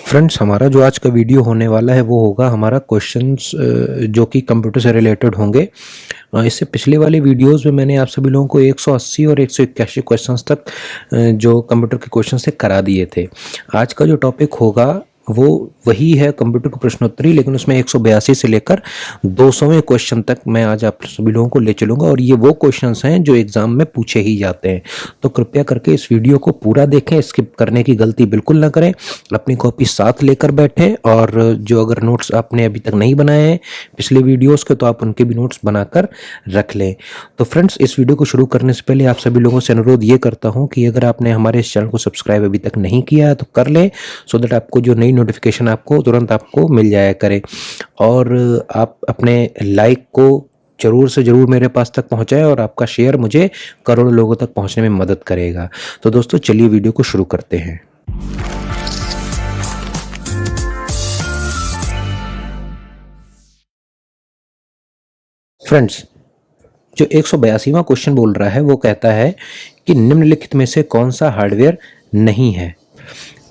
Friends, हमारा जो आज का वीडियो होने वाला है वो होगा हमारा क्वेश्चंस जो कि कंप्यूटर से रिलेटेड होंगे। इससे पिछले वाले वीडियोस में मैंने आप सभी लोगों को 180 और 181 क्वेश्चंस तक जो कंप्यूटर के क्वेश्चंस थे करा दिए थे। आज का जो टॉपिक होगा वो वही है कंप्यूटर की प्रश्नोत्तरी, लेकिन उसमें 182 से लेकर 200वें क्वेश्चन तक मैं आज आप सभी लोगों को ले चलूँगा और ये वो क्वेश्चंस हैं जो एग्ज़ाम में पूछे ही जाते हैं। तो कृपया करके इस वीडियो को पूरा देखें, स्किप करने की गलती बिल्कुल ना करें। अपनी कॉपी साथ लेकर बैठें और जो अगर नोट्स आपने अभी तक नहीं बनाए हैं पिछले वीडियोज़ के, तो आप उनके भी नोट्स बनाकर रख लें। तो फ्रेंड्स, इस वीडियो को शुरू करने से पहले आप सभी लोगों से अनुरोध ये करता हूँ कि अगर आपने हमारे इस चैनल को सब्सक्राइब अभी तक नहीं किया है तो कर लें, सो दैट आपको जो नई नोटिफिकेशन आपको तुरंत आपको मिल जाया करे। और आप अपने लाइक को जरूर से जरूर मेरे पास तक पहुंचाएं और आपका शेयर मुझे करोड़ों लोगों तक पहुंचने में मदद करेगा। तो दोस्तों, चलिए वीडियो को शुरू करते हैं। फ्रेंड्स, जो 182वां क्वेश्चन बोल रहा है वो कहता है कि निम्नलिखित में से कौन सा हार्डवेयर नहीं है।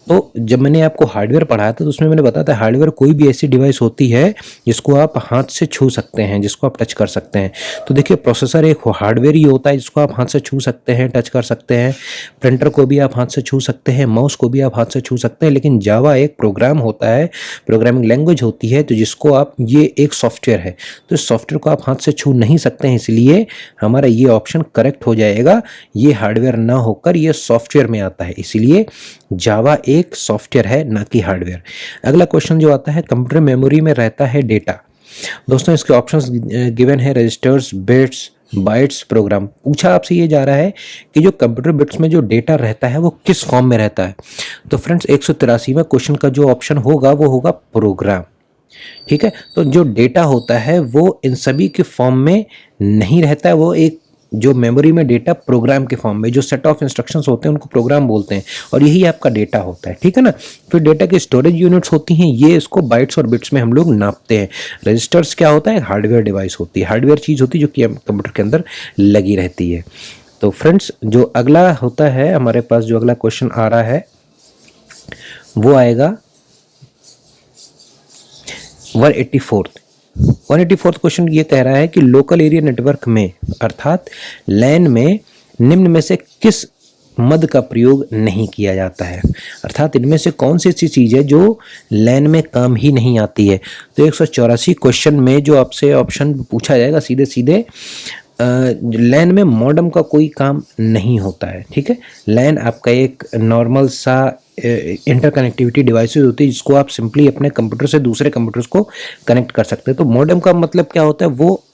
तो जब मैंने आपको हार्डवेयर पढ़ाया था तो उसमें मैंने बताया था हार्डवेयर कोई भी ऐसी डिवाइस होती है जिसको आप हाथ से छू सकते हैं, जिसको आप टच कर सकते हैं। तो देखिए, प्रोसेसर एक हार्डवेयर ही होता है जिसको आप हाथ से छू सकते हैं, टच कर सकते हैं। प्रिंटर को भी आप हाथ से छू सकते हैं, माउस को भी आप हाथ से छू सकते हैं। लेकिन जावा एक प्रोग्राम होता है, प्रोग्रामिंग लैंग्वेज होती है, तो जिसको आप, ये एक सॉफ्टवेयर है, तो इस सॉफ्टवेयर को आप हाथ से छू नहीं सकते हैं। इसलिए हमारा ये ऑप्शन करेक्ट हो जाएगा। ये हार्डवेयर ना होकर ये सॉफ्टवेयर में आता है, इसीलिए जावा एक सॉफ्टवेयर है, ना कि हार्डवेयर। अगला क्वेश्चन जो आता है, कंप्यूटर मेमोरी में रहता है डेटा। दोस्तों, इसके ऑप्शंस गिवन है, रजिस्टर्स, बिट्स, बाइट्स, प्रोग्राम। पूछा आपसे ये जा रहा है कि जो कंप्यूटर बिट्स में जो डेटा रहता है वो किस फॉर्म में रहता है। तो फ्रेंड्स, 183वां क्वेश्चन का जो ऑप्शन होगा वो होगा प्रोग्राम। ठीक है, तो जो डेटा होता है वो इन सभी के फॉर्म में नहीं रहता है। वो एक जो मेमोरी में डेटा प्रोग्राम के फॉर्म में, जो सेट ऑफ इंस्ट्रक्शंस होते हैं उनको प्रोग्राम बोलते हैं, और यही आपका डेटा होता है। ठीक है ना। फिर डेटा की स्टोरेज यूनिट्स होती हैं, ये इसको बाइट्स और बिट्स में हम लोग नापते हैं। रजिस्टर्स क्या होता है, हार्डवेयर डिवाइस होती है, हार्डवेयर चीज़ होती है जो कि कंप्यूटर के अंदर लगी रहती है। तो फ्रेंड्स, जो अगला होता है हमारे पास, जो अगला क्वेश्चन आ रहा है वो आएगा 184th क्वेश्चन। ये कह रहा है कि लोकल एरिया नेटवर्क में, अर्थात लैन में, निम्न में से किस मद का प्रयोग नहीं किया जाता है। अर्थात इनमें से कौन सी ऐसी चीज़ है जो लैन में काम ही नहीं आती है। तो 184 क्वेश्चन में जो आपसे ऑप्शन पूछा जाएगा, सीधे सीधे लैन में मॉडेम का कोई काम नहीं होता है। ठीक है, लैन आपका एक नॉर्मल सा इंटरकनेक्टिविटी डिवाइसेस होती है जिसको आप सिंपली अपने कंप्यूटर से दूसरे कंप्यूटर्स को कनेक्ट कर सकते हैं। तो मॉडेम का मतलब क्या होता है, वो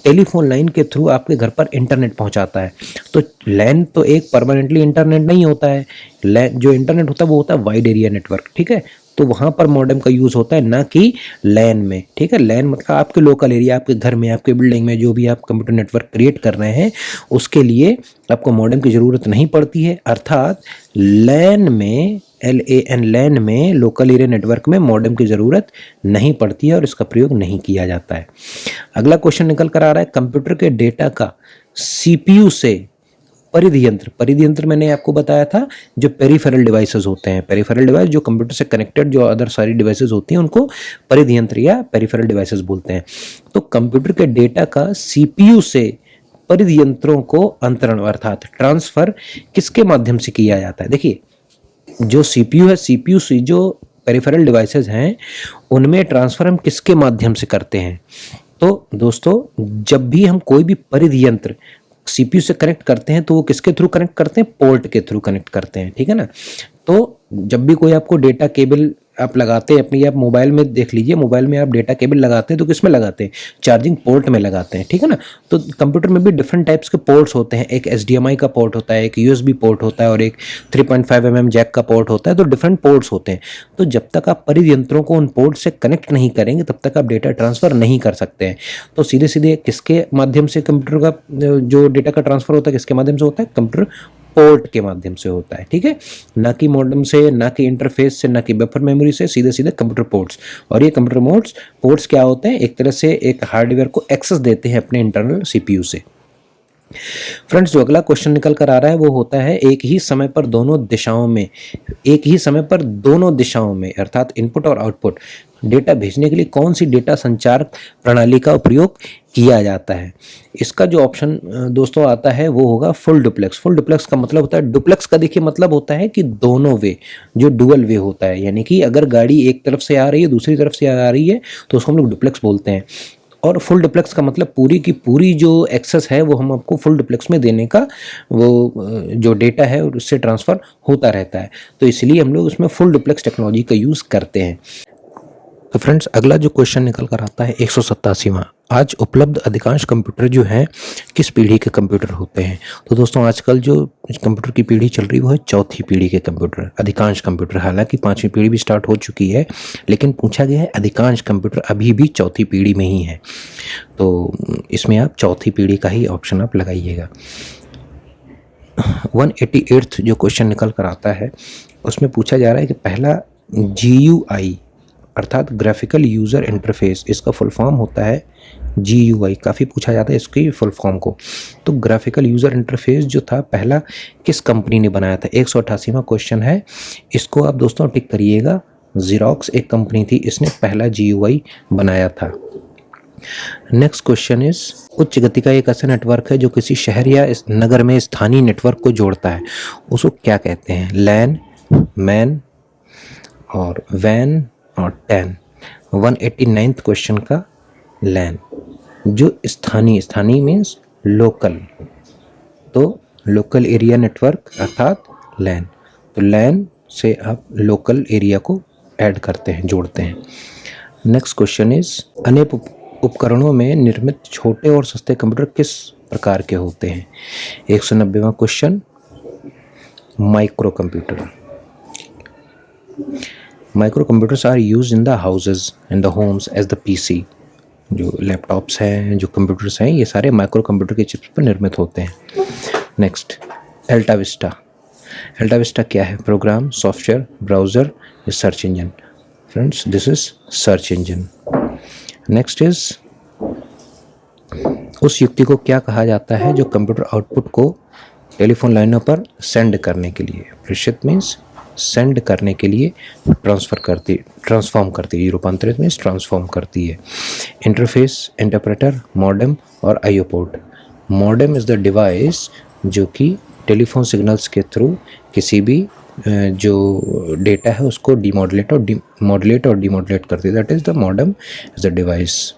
टेलीफोन लाइन के थ्रू आपके घर पर इंटरनेट पहुंचाता है। तो लैन तो एक परमानेंटली इंटरनेट नहीं होता है। लैन जो इंटरनेट होता है वो होता है वाइड एरिया नेटवर्क। ठीक है, तो वहां पर मॉडेम का यूज होता है, ना कि लैन में। ठीक है, लैन मतलब आपके लोकल एरिया, आपके घर में, आपके बिल्डिंग में जो भी आप कंप्यूटर नेटवर्क क्रिएट कर रहे हैं उसके लिए आपको मॉडेम की जरूरत नहीं पड़ती है। अर्थात लैन में, LAN लैन में, लोकल एरिया नेटवर्क में मॉडेम की जरूरत नहीं पड़ती है और इसका प्रयोग नहीं किया जाता है। अगला क्वेश्चन निकल कर आ रहा है, कंप्यूटर के डेटा का CPU से परिधि यंत्र। परिधि यंत्र मैंने आपको बताया था, जो पेरिफेरल डिवाइसेस होते हैं, पेरिफेरल डिवाइस जो कंप्यूटर से कनेक्टेड जो अदर सारी डिवाइसेस होती हैं उनको परिधि यंत्र या पेरिफेरल डिवाइसेस बोलते हैं। तो कंप्यूटर के डेटा का CPU से परिधि यंत्रों को अंतरण अर्थात ट्रांसफर किसके माध्यम से किया जाता है। देखिए, जो CPU है, CPU से जो पेरिफेरल डिवाइसेस हैं उनमें ट्रांसफर हम किसके माध्यम से करते हैं। तो दोस्तों, जब भी हम कोई भी परिधि यंत्र CPU से कनेक्ट करते हैं तो वो किसके थ्रू कनेक्ट करते हैं, पोर्ट के थ्रू कनेक्ट करते हैं। ठीक है ना। तो जब भी कोई आपको डेटा केबल आप लगाते हैं अपनी, आप मोबाइल में देख लीजिए, मोबाइल में आप डेटा केबल लगाते हैं तो किस में लगाते हैं, चार्जिंग पोर्ट में लगाते हैं। ठीक है ना। तो कंप्यूटर में भी डिफरेंट टाइप्स के पोर्ट्स होते हैं। एक HDMI का पोर्ट होता है, एक USB पोर्ट होता है और एक 3.5 mm जैक का पोर्ट होता है। तो डिफरेंट पोर्ट्स होते हैं। तो जब तक आप परिधि यंत्रों को उन पोर्ट से कनेक्ट नहीं करेंगे तब तक आप डेटा ट्रांसफर नहीं कर सकते हैं। तो सीधे सीधे किसके माध्यम से कंप्यूटर का जो डेटा का ट्रांसफर होता है, किसके माध्यम से होता है, कंप्यूटर पोर्ट के माध्यम से होता है। ठीक है, ना कि मॉडेम से, ना कि इंटरफेस से, ना कि बफर मेमोरी से, सीधे सीधे कंप्यूटर पोर्ट्स। और ये कंप्यूटर पोर्ट्स क्या होते हैं, एक तरह से एक हार्डवेयर को एक्सेस देते हैं अपने इंटरनल CPU से। फ्रेंड्स, जो अगला क्वेश्चन निकल कर आ रहा है वो होता है एक ही समय पर दोनों दिशाओं में अर्थात इनपुट और आउटपुट डेटा भेजने के लिए कौन सी डेटा संचार प्रणाली का उपयोग किया जाता है। इसका जो ऑप्शन दोस्तों आता है वो होगा फुल डुप्लेक्स। फुल डुप्लेक्स का मतलब होता है, डुप्लेक्स का देखिए मतलब होता है कि दोनों वे, जो डुअल वे होता है, यानी कि अगर गाड़ी एक तरफ से आ रही है दूसरी तरफ से आ रही है तो उसको हम लोग डुप्लेक्स बोलते हैं। और फुल डुप्लेक्स का मतलब पूरी की पूरी जो एक्सेस है वो हम आपको फुल डुप्लेक्स में देने का, वो जो डेटा है उससे ट्रांसफ़र होता रहता है, तो इसलिए हम लोग उसमें फुल डुप्लेक्स टेक्नोलॉजी का यूज़ करते हैं। तो फ्रेंड्स, अगला जो क्वेश्चन निकल कर आता है 187वां, आज उपलब्ध अधिकांश कंप्यूटर जो हैं किस पीढ़ी के कंप्यूटर होते हैं। तो दोस्तों, आजकल जो कंप्यूटर की पीढ़ी चल रही है वो है चौथी पीढ़ी के कंप्यूटर, अधिकांश कंप्यूटर। हालांकि पांचवी पीढ़ी भी स्टार्ट हो चुकी है, लेकिन पूछा गया है अधिकांश कंप्यूटर अभी भी चौथी पीढ़ी में ही है, तो इसमें आप चौथी पीढ़ी का ही ऑप्शन आप लगाइएगा। 188 जो क्वेश्चन निकल कर आता है उसमें पूछा जा रहा है कि पहला GUI अर्थात ग्राफिकल यूज़र इंटरफेस, इसका फुल फॉर्म होता है GUI। काफ़ी पूछा जाता है इसकी फुल फॉर्म को। तो ग्राफिकल यूज़र इंटरफेस जो था पहला किस कंपनी ने बनाया था, 188वां क्वेश्चन है। इसको आप दोस्तों टिक करिएगा। ज़ेरॉक्स एक कंपनी थी, इसने पहला GUI बनाया था। नेक्स्ट क्वेश्चन इज, उच्च गति का एक ऐसा नेटवर्क है जो किसी शहर या इस नगर में स्थानीय नेटवर्क को जोड़ता है, उसको क्या कहते हैं। लैन, मैन और वैन और 10। 189th क्वेश्चन का लैन, जो स्थानीय मीन्स लोकल, तो लोकल एरिया नेटवर्क अर्थात लैन। तो लैन से आप लोकल एरिया को ऐड करते हैं, जोड़ते हैं। नेक्स्ट क्वेश्चन इज, अनेक उपकरणों में निर्मित छोटे और सस्ते कंप्यूटर किस प्रकार के होते हैं। 190वां question, micro computer. Micro computers are use in the houses and the homes as the PC। जो लैपटॉप्स हैं, जो कंप्यूटर्स हैं, ये सारे माइक्रो कंप्यूटर के चिप्स पर निर्मित होते हैं। Next, AltaVista. AltaVista क्या है, प्रोग्राम, सॉफ्टवेयर, ब्राउज़र या search engine. Friends, this is search engine. Next is, उस युक्ति को क्या कहा जाता है जो कंप्यूटर आउटपुट को टेलीफोन लाइनों पर सेंड करने के लिए, प्रेषित मीन्स सेंड करने के लिए ट्रांसफॉर्म करती है, रूपांतरित मीन्स ट्रांसफॉर्म करती है। इंटरफेस, इंटरप्रेटर, मॉडेम और IO port. Modem is the device जो कि टेलीफोन सिग्नल्स के थ्रू किसी भी जो डेटा है उसको मॉड्यूलेट और डीमॉड्यूलेट करती है, that is the modem is the device.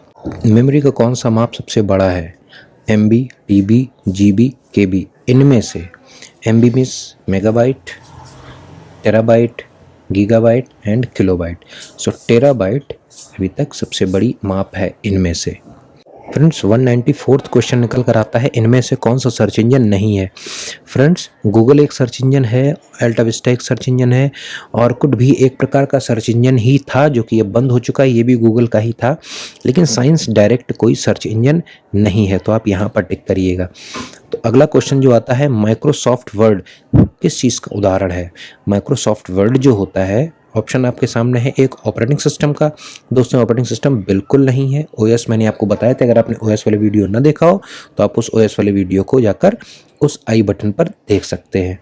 Memory का कौन सा माप सबसे बड़ा है, MB, TB, GB, KB। इनमें से MB means megabyte, terabyte, gigabyte and kilobyte. So terabyte अभी तक सबसे बड़ी माप है इनमें से। फ्रेंड्स, 194th क्वेश्चन निकल कर आता है, इनमें से कौन सा सर्च इंजन नहीं है। फ्रेंड्स, गूगल एक सर्च इंजन है, अल्टा विस्टा एक सर्च इंजन है, ऑर्कुट भी एक प्रकार का सर्च इंजन ही था जो कि अब बंद हो चुका है, ये भी गूगल का ही था। लेकिन साइंस डायरेक्ट कोई सर्च इंजन नहीं है, तो आप यहाँ पर टिक करिएगा। तो अगला क्वेश्चन जो आता है, माइक्रोसॉफ्ट वर्ड किस चीज़ का उदाहरण है। माइक्रोसॉफ्ट वर्ड जो होता है, ऑप्शन आपके सामने है, एक ऑपरेटिंग सिस्टम का। दोस्तों, ऑपरेटिंग सिस्टम बिल्कुल नहीं है। OS मैंने आपको बताया था, अगर आपने OS वाले वीडियो ना देखा हो तो आप उस OS वाले वीडियो को जाकर उस आई बटन पर देख सकते हैं।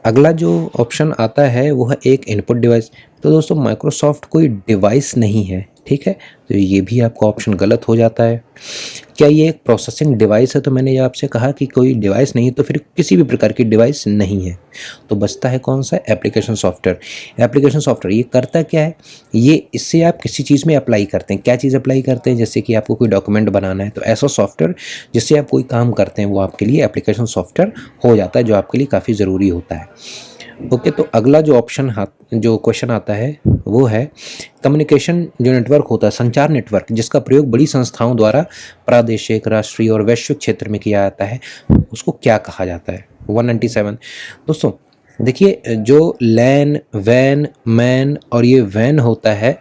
अगला जो ऑप्शन आता है वो है एक इनपुट डिवाइस। तो दोस्तों, माइक्रोसॉफ्ट कोई डिवाइस नहीं है, ठीक है, तो ये भी आपका ऑप्शन गलत हो जाता है। क्या ये एक प्रोसेसिंग डिवाइस है, तो मैंने ये आपसे कहा कि कोई डिवाइस नहीं, तो फिर किसी भी प्रकार की डिवाइस नहीं है। तो बचता है कौन सा, एप्लीकेशन सॉफ्टवेयर। एप्लीकेशन सॉफ्टवेयर ये करता क्या है, ये इससे आप किसी चीज़ में अप्लाई करते हैं। क्या चीज़ अप्लाई करते हैं, जैसे कि आपको कोई डॉक्यूमेंट बनाना है तो ऐसा सॉफ्टवेयर जिससे आप कोई काम करते हैं वो आपके लिए एप्लीकेशन सॉफ्टवेयर हो जाता है, जो आपके लिए काफ़ी ज़रूरी होता है। ओके, तो अगला जो क्वेश्चन आता है वो है कम्युनिकेशन जो नेटवर्क होता है, संचार नेटवर्क, जिसका प्रयोग बड़ी संस्थाओं द्वारा प्रादेशिक, राष्ट्रीय और वैश्विक क्षेत्र में किया जाता है, उसको क्या कहा जाता है। 197। दोस्तों देखिए, जो लैन, वैन, मैन और ये वैन होता है,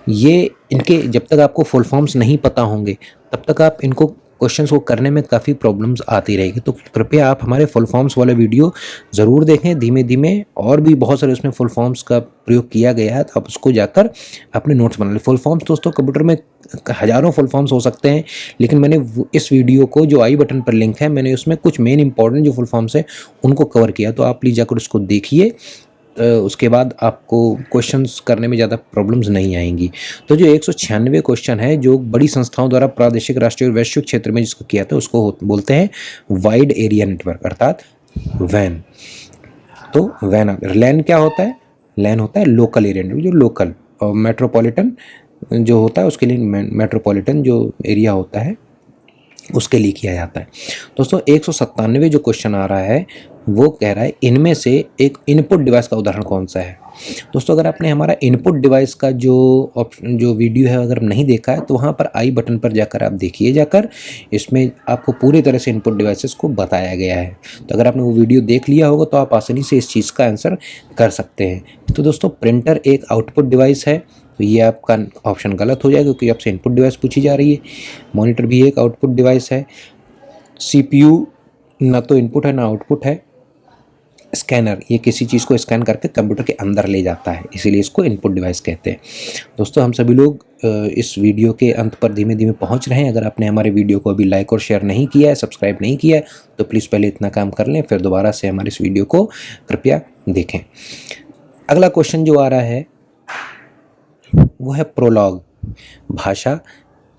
ये इनके जब तक आपको फुल फॉर्म्स नहीं पता होंगे तब तक आप इनको क्वेश्चंस को करने में काफ़ी प्रॉब्लम्स आती रहेगी। तो कृपया आप हमारे फुल फॉर्म्स वाला वीडियो ज़रूर देखें धीमे धीमे, और भी बहुत सारे उसमें फुल फॉर्म्स का प्रयोग किया गया है, तो आप उसको जाकर अपने नोट्स बना लें। फुल फॉर्म्स दोस्तों कंप्यूटर में हज़ारों फुल फॉर्म्स हो सकते हैं, लेकिन मैंने इस वीडियो को जो आई बटन पर लिंक है, मैंने उसमें कुछ मेन इंपॉर्टेंट जो फुल फॉर्म्स हैं उनको कवर किया, तो आप प्लीज़ जाकर उसको देखिए। उसके बाद आपको क्वेश्चंस करने में ज़्यादा प्रॉब्लम्स नहीं आएंगी। तो जो 196 क्वेश्चन है जो बड़ी संस्थाओं द्वारा प्रादेशिक, राष्ट्रीय और वैश्विक क्षेत्र में जिसको किया था उसको बोलते हैं वाइड एरिया नेटवर्क, अर्थात वैन। तो वैन, लैन क्या होता है? लैन होता है लोकल एरिया नेटवर्क, जो लोकल, और मेट्रोपॉलिटन जो होता है उसके लिए मेट्रोपॉलिटन जो एरिया होता है उसके लिए किया जाता है। दोस्तों 197 जो क्वेश्चन आ रहा है वो कह रहा है इनमें से एक इनपुट डिवाइस का उदाहरण कौन सा है। दोस्तों अगर आपने हमारा इनपुट डिवाइस का जो वीडियो है अगर नहीं देखा है तो वहाँ पर आई बटन पर जाकर आप देखिए, जाकर इसमें आपको पूरी तरह से इनपुट डिवाइसेस को बताया गया है। तो अगर आपने वो वीडियो देख लिया होगा तो आप आसानी से इस चीज़ का आंसर कर सकते हैं। तो दोस्तों प्रिंटर एक आउटपुट डिवाइस है, तो ये आपका ऑप्शन गलत हो जाएगा क्योंकि आपसे इनपुट डिवाइस पूछी जा रही है। मॉनिटर भी एक आउटपुट डिवाइस है। सीपीयू ना तो इनपुट है ना आउटपुट है। स्कैनर, ये किसी चीज़ को स्कैन करके कंप्यूटर के अंदर ले जाता है, इसीलिए इसको इनपुट डिवाइस कहते हैं। दोस्तों हम सभी लोग इस वीडियो के अंत पर धीमे धीमे पहुंच रहे हैं। अगर आपने हमारे वीडियो को अभी लाइक और शेयर नहीं किया है, सब्सक्राइब नहीं किया है, तो प्लीज़ पहले इतना काम कर लें, फिर दोबारा से हमारे इस वीडियो को कृपया देखें। अगला क्वेश्चन जो आ रहा है वो है प्रोलॉग भाषा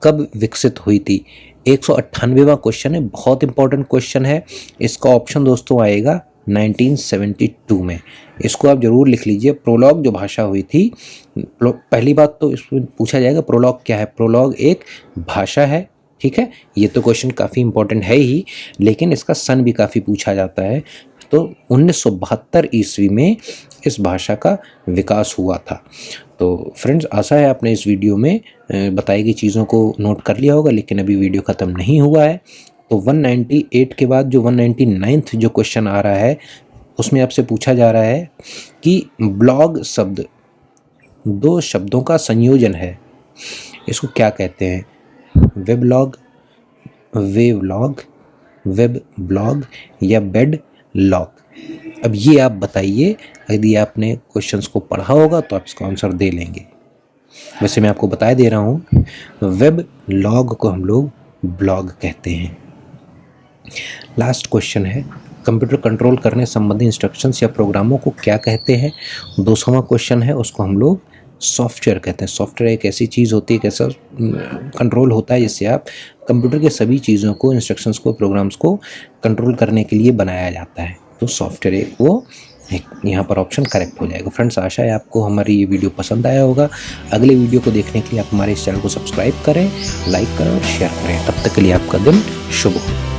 कब विकसित हुई थी। 198वां क्वेश्चन है, बहुत इंपॉर्टेंट क्वेश्चन है। इसका ऑप्शन दोस्तों आएगा 1972 में। इसको आप जरूर लिख लीजिए। प्रोलॉग जो भाषा हुई थी, पहली बात तो इसमें पूछा जाएगा प्रोलॉग क्या है। प्रोलॉग एक भाषा है, ठीक है, ये तो क्वेश्चन काफ़ी इंपॉर्टेंट है ही, लेकिन इसका सन भी काफ़ी पूछा जाता है। तो 1972 ईस्वी में इस भाषा का विकास हुआ था। तो फ्रेंड्स आशा है आपने इस वीडियो में बताई गई चीज़ों को नोट कर लिया होगा, लेकिन अभी वीडियो ख़त्म नहीं हुआ है। तो 198 के बाद जो 199 जो क्वेश्चन आ रहा है उसमें आपसे पूछा जा रहा है कि ब्लॉग शब्द दो शब्दों का संयोजन है, इसको क्या कहते हैं। वेबलॉग, वेवलॉग, वेब ब्लॉग या बेड लॉग। अब ये आप बताइए, यदि आपने क्वेश्चंस को पढ़ा होगा तो आप इसका आंसर दे लेंगे। वैसे मैं आपको बता दे रहा हूँ, वेब लॉग को हम लोग ब्लॉग कहते हैं। लास्ट क्वेश्चन है, कंप्यूटर कंट्रोल करने संबंधी इंस्ट्रक्शंस या प्रोग्रामों को क्या कहते हैं। 200वां क्वेश्चन है, उसको हम लोग सॉफ्टवेयर कहते हैं। सॉफ्टवेयर एक ऐसी चीज़ होती है, एक ऐसा कंट्रोल होता है जिससे आप कंप्यूटर के सभी चीज़ों को, इंस्ट्रक्शंस को, प्रोग्राम्स को कंट्रोल करने के लिए बनाया जाता है। तो सॉफ्टवेयर एक वो यहाँ पर ऑप्शन करेक्ट हो जाएगा। फ्रेंड्स आशा है आपको हमारी ये वीडियो पसंद आया होगा। अगले वीडियो को देखने के लिए आप हमारे इस चैनल को सब्सक्राइब करें, लाइक करें और शेयर करें। तब तक के लिए आपका दिन शुभ हो।